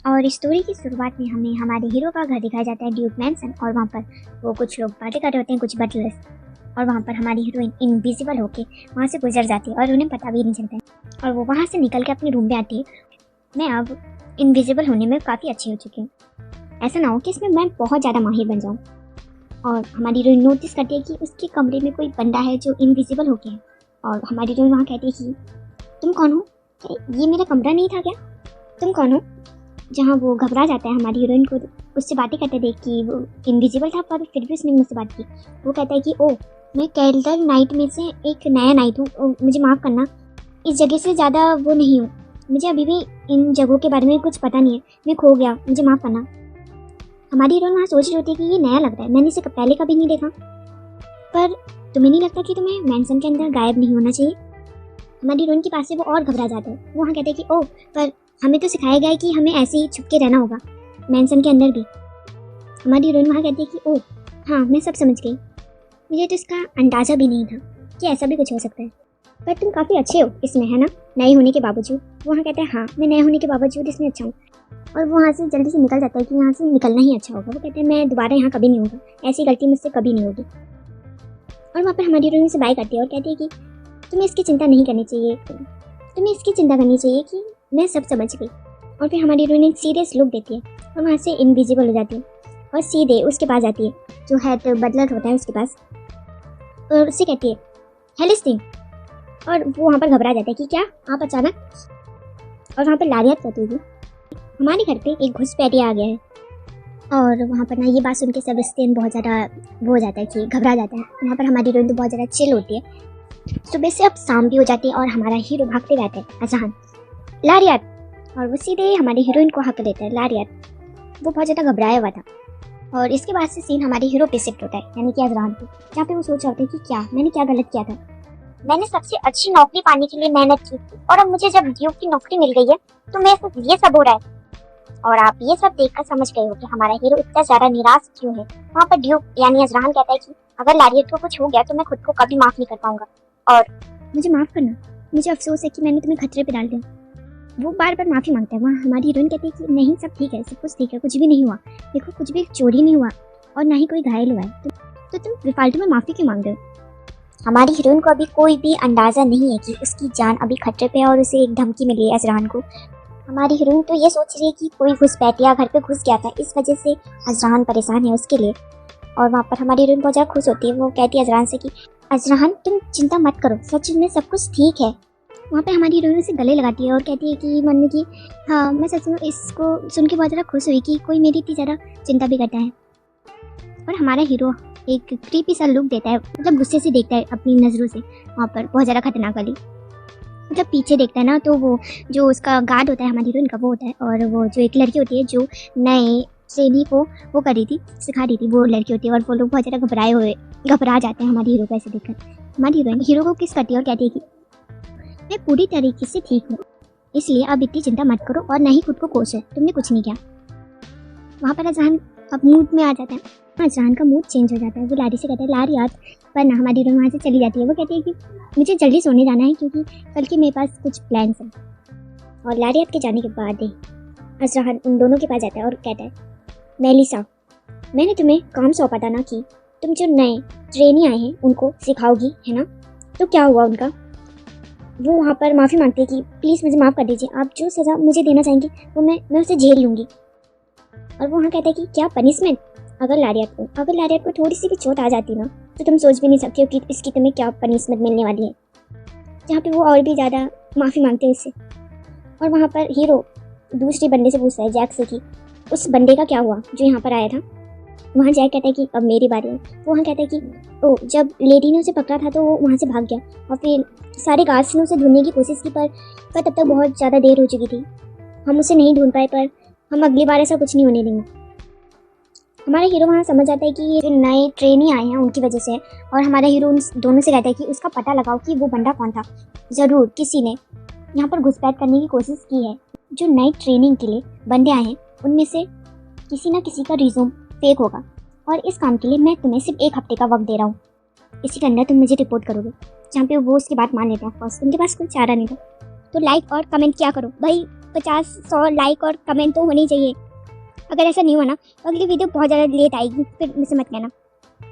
और इस स्टोरी की शुरुआत में हमें हमारे हीरो का घर दिखाया जाता है, ड्यूक मैंसन। और वहाँ पर वो कुछ लोग बातें कर रहे होते हैं, कुछ बटलर्स। और वहाँ पर हमारी हीरोइन इनविजिबल होके वहाँ से गुजर जाती है और उन्हें पता भी नहीं चलता है। और वो वहाँ से निकल के अपने रूम में आती है। मैं अब इनविजिबल होने में काफ़ी अच्छी हो चुकी हूँ, ऐसा ना हो कि इसमें मैं बहुत ज़्यादा माहिर बन जाऊँ। और हमारी हीरोइन नोटिस करती है कि उसके कमरे में कोई बंदा है जो इनविजिबल हो गया है। और हमारी हीरोइन वहाँ कहती है कि तुम कौन हो, ये मेरा कमरा नहीं था क्या, तुम कौन हो। जहाँ वो घबरा जाता है हमारी हीरोइन को उससे बातें करते देख कि वो इनविजिबल था पर फिर भी उसने मुझसे बात की। वो कहता है कि ओ, मैं कैल्डर नाइट में से एक नया नाइट हूँ, मुझे माफ़ करना, इस जगह से ज़्यादा वो नहीं हूँ, मुझे अभी भी इन जगहों के बारे में कुछ पता नहीं है, मैं खो गया, मुझे माफ़ करना। हमारी हीरोइन वहाँ सोच रही होती है कि ये नया लग रहा है, मैंने इसे पहले कभी नहीं देखा। पर तुम्हें नहीं लगता कि तुम्हें मैंसन के अंदर गायब नहीं होना चाहिए। हमारी हीरोइन के पास से वो और घबरा जाता है। वो वहाँ कहते हैं कि ओह, पर हमें तो सिखाया गया है कि हमें ऐसे ही छुप के रहना होगा मैंसन के अंदर भी। हमारी हीरोइन वहाँ कहती है कि ओह हाँ, मैं सब समझ गई, मुझे तो इसका अंदाज़ा भी नहीं था कि ऐसा भी कुछ हो सकता है। पर तुम काफ़ी अच्छे हो इसमें, है ना, नए होने के बावजूद। वो वहाँ कहते हैं हाँ, मैं नए होने के बावजूद इसमें अच्छा हूँ। और वो वहाँ से जल्दी से निकल जाता है कि यहाँ से निकलना ही अच्छा होगा। वो कहते हैं मैं दोबारा यहाँ कभी नहीं होगा, ऐसी गलती मुझसे कभी नहीं होगी। और वहाँ पर हमारी हीरोइन से बाय करती है और कहती है कि तुम्हें इसकी चिंता नहीं करनी चाहिए, तुम्हें इसकी चिंता करनी चाहिए कि मैं सब समझ गई। और फिर हमारी हीरोइन एक सीरियस लुक देती है और वहाँ से इनविजिबल हो जाती है और सीधे उसके पास जाती है जो हेड बटलर होता है उसके पास, और उससे कहती है हेलिस्टिंग। और वो वहाँ पर घबरा जाता है कि क्या आप अचानक। और वहाँ पर लारियत कहती है कि हमारे घर पे एक घुसपैठिया आ गया है। और वहाँ पर ना ये बात सुन के सेबेस्टियन बहुत ज़्यादा वो हो जाता है कि घबरा जाता है। वहाँ पर हमारी हीरोइन तो बहुत ज़्यादा चिल होती है। सुबह से अब शाम भी हो जाती है और हमारा हीरो भागते रहता है अजहान, लारियत। और वो सीधे हमारी हीरोइन को हक देता है, लारियत। वो बहुत ज़्यादा घबराया हुआ था। और इसके बाद से सीन हमारे हीरो पे शिफ्ट होता है, यानी कि अजहान पे, जहाँ पे वो सोच रहा होता है कि क्या मैंने क्या गलत किया था। मैंने सबसे अच्छी नौकरी पाने के लिए मेहनत की और अब मुझे जब ड्यूक की नौकरी मिल गई है तो मैं सिर्फ ये सब हो रहा है। और आप ये सब देखकर समझ गए हो कि हमारा हीरो इतना ज्यादा निराश क्यों है। वहाँ पर ड्यूक यानी अजरान कहता है कि अगर लारियत को कुछ हो गया तो मैं खुद को कभी माफ नहीं कर पाऊंगा और मुझे माफ करना, मुझे अफसोस है कि मैंने तुम्हें खतरे पे डाल दिया। वो बार बार माफी मांगता है। वहाँ हमारी हीरोइन कहती है कि नहीं, सब ठीक है, सब कुछ ठीक है, कुछ भी नहीं हुआ, देखो कुछ भी चोरी नहीं हुआ और ना ही कोई घायल हुआ है, तो तुम बेफालतू में माफी क्यों मांग रहे हो। हमारी हीरोइन को अभी कोई भी अंदाजा नहीं है कि उसकी जान अभी खतरे पे है और उसे एक धमकी मिली है अजरान को। हमारी हीरोइन तो ये सोच रही है कि कोई घुसपैठिया घर पे घुस गया था, इस वजह से अजरान परेशान है उसके लिए। और वहाँ पर हमारी हीरोइन बहुत ज़्यादा खुश होती है। वो कहती है अजरान से कि अजरान तुम चिंता मत करो, सच में सब कुछ ठीक है। वहाँ पर हमारी हीरोइन से गले लगाती है और कहती है कि मन में कि हाँ, मैं सच में इसको सुन के बहुत ज़्यादा खुश हुई कि कोई मेरी इतनी ज़्यादा चिंता भी करता है। और हमारा हीरो एक क्रीपी सा लुक देता है, मतलब गुस्से से देखता है अपनी नज़रों से वहाँ पर बहुत ज़्यादा खतरनाक वाली। मतलब पीछे देखता है ना तो वो जो उसका गार्ड होता है हमारी हीरोइन का वो होता है, और वो जो एक लड़की होती है जो नए ट्रेनी को वो कर रही थी, सिखा रही थी, वो लड़की होती है। और वो लोग बहुत ज़्यादा घबरा जाते हैं हमारी हीरो को ऐसे देखकर। हमारी हीरोइन हीरो को किस करती है और कहती है कि मैं पूरी तरीके से ठीक हूँ, इसलिए अब इतनी चिंता मत करो और ना ही खुद को कोसो, तुमने कुछ नहीं किया। वहाँ पर अजहान अब मूड में आ जाता है। अजहान का मूड चेंज हो जाता है। वो लारी से कहता है लारियत, पर ना हमारी हीरोइन वहाँ से चली जाती है। वो कहती है कि मुझे जल्दी सोने जाना है क्योंकि कल के मेरे पास कुछ प्लान्स हैं। और लारियत के जाने के बाद अजहान उन दोनों के पास जाता है और कहता है मेलिसा, मैंने तुम्हें काम सौंपा था ना कि तुम जो नए ट्रेनी आए हैं उनको सिखाओगी, है ना, तो क्या हुआ उनका। वो वहाँ पर माफ़ी मांगती है कि प्लीज़ मुझे माफ़ कर दीजिए, आप जो सज़ा मुझे देना चाहेंगे वो मैं उसे झेल लूँगी। और वो वहाँ कहता है कि क्या पनिशमेंट, अगर लारियत को थोड़ी सी भी चोट आ जाती ना तो तुम सोच भी नहीं सकते हो कि इसकी तुम्हें क्या पनिशमेंट मिलने वाली है। जहाँ पे वो और भी ज़्यादा माफ़ी मांगते हैं उससे। और वहाँ पर हीरो दूसरे बंदे से पूछता है, जैक से, कि उस बंदे का क्या हुआ जो यहाँ पर आया था। वहाँ जैक कहता है कि अब मेरी बारी है। वो वहाँ कहता है कि ओ, जब लेडी ने उसे पकड़ा था तो वो वहाँ से भाग गया और फिर सारे गार्ड्स ने उसे ढूंढने की कोशिश की, पर तब तक बहुत ज़्यादा देर हो चुकी थी, हम उसे नहीं ढूंढ पाए, पर हम अगली बार ऐसा कुछ नहीं होने देंगे। हमारा हीरो वहाँ समझ जाता है कि ये जो नए ट्रेनी आए हैं उनकी वजह से। और हमारा हीरो उन दोनों से कहता है कि उसका पता लगाओ कि वो बंदा कौन था, ज़रूर किसी ने यहाँ पर घुसपैठ करने की कोशिश की है। जो नई ट्रेनिंग के लिए बंदे आए हैं उनमें से किसी ना किसी का रिज्यूम फेक होगा, और इस काम के लिए मैं तुम्हें सिर्फ 1 हफ्ते का वक्त दे रहा हूँ, इसी के अंदर तुम मुझे रिपोर्ट करोगे। जहाँ पे वो उसकी बात मान लेते हैं, ऑफकोर्स उनके पास कोई चारा नहीं था। तो लाइक और कमेंट क्या करो भाई, 50-100 लाइक और कमेंट तो होनी चाहिए। अगर ऐसा नहीं हुआ ना तो अगली वीडियो बहुत ज़्यादा लेट आएगी, फिर मुझसे मत कहना।